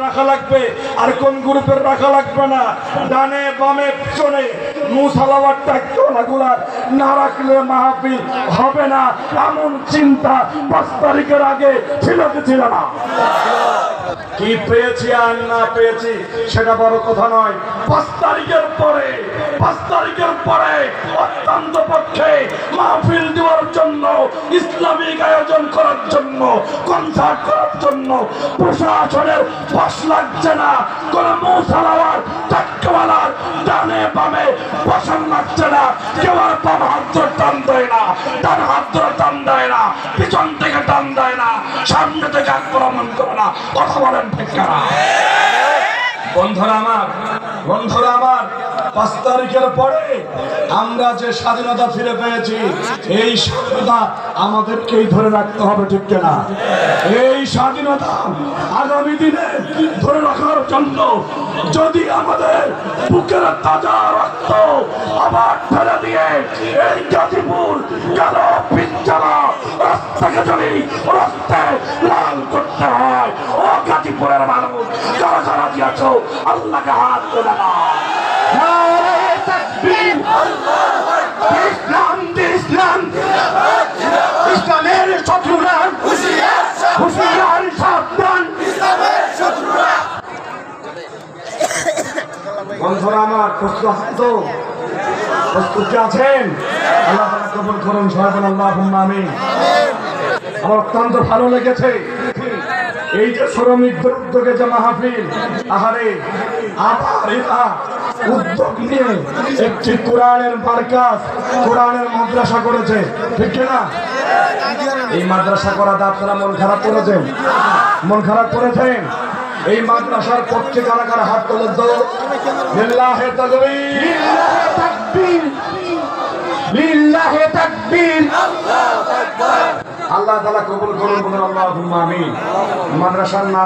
রাখা লাগবে আর কোন গ্রুপের রাখা লাগবে না, ডানে বামে পিছনে মুসালাওয়াত টাকলাগুলার না রাখলে মাহফিল হবে না, এমন চিন্তা 5 তারিখের আগে ছিল কি ছিল না? কি পেয়েছি আর না পেয়েছি সেটা বড় কথা নয়। 5 তারিখের পরে অত্যন্ত পক্ষে মাহফিল দেওয়ার জন্য, ইসলামিক আয়োজন করার জন্য, কনসার্ট করার জন্য প্রশাসনের পাশ লাগছে না, কোন মুসালাওয়াত টাকওয়ালার ডানে বামে বসান লাগছে না, কেউ আর বাম হাত ধরে টান দেয় না, ডান হাত ধরে টান দেয় না, পিছন থেকে টান দেয় না, সামনে থেকে আক্রমণ করে না। কথা বলেন ঠিক না? বন্ধুরা আমার 5 তারিখের পরে আমরা যে স্বাধীনতা ফিরে পেয়েছি, এই স্বাধীনতা আমাদেরকেই ধরে রাখতে হবে, ঠিক না? এই স্বাধীনতা আগামী দিনে ধরে রাখার জন্য যদি আমাদের বুকের তাজা রক্ত আবার ফেলে দিয়ে এই গাজীপুর কালো পিঞ্জালা রাস্তাকে যদি রাস্তায় লাল করতে হয়, ও গাজীপুরের মানুষ কারা কারা দিয়েছ আল্লাহকে হাত তোলা না। ইসলামের শত্রুরা হুঁশিয়ার সাবধান। বন্ধুরা আমার প্রস্তুত আছেন? আল্লাহ তাআলা কবুল করুন, সবাই বলেন আল্লাহুম্মা আমিন। আমার অত্যন্ত ভালো লেগেছে এই যে শ্রমিকদের উদ্যোগে যে মাহফিল, আহারে আবার এরা উদ্যোগ নিয়ে একটি কোরআনের মার্কাজ, কোরআনের মাদ্রাসা করেছে, ঠিক না? এই মাদ্রাসা করাতে আপনারা মন খারাপ করেছেন? এই মাদ্রাসার পক্ষে কারা কারা হাত তোলেন তো? লিল্লাহি তাকবীর, লিল্লাহি তাকবীর, আল্লাহু আকবার। আল্লাহ তাআলা কবুল করুন, বলুন আল্লাহুম্মা আমিন। মাদ্রাসার নাম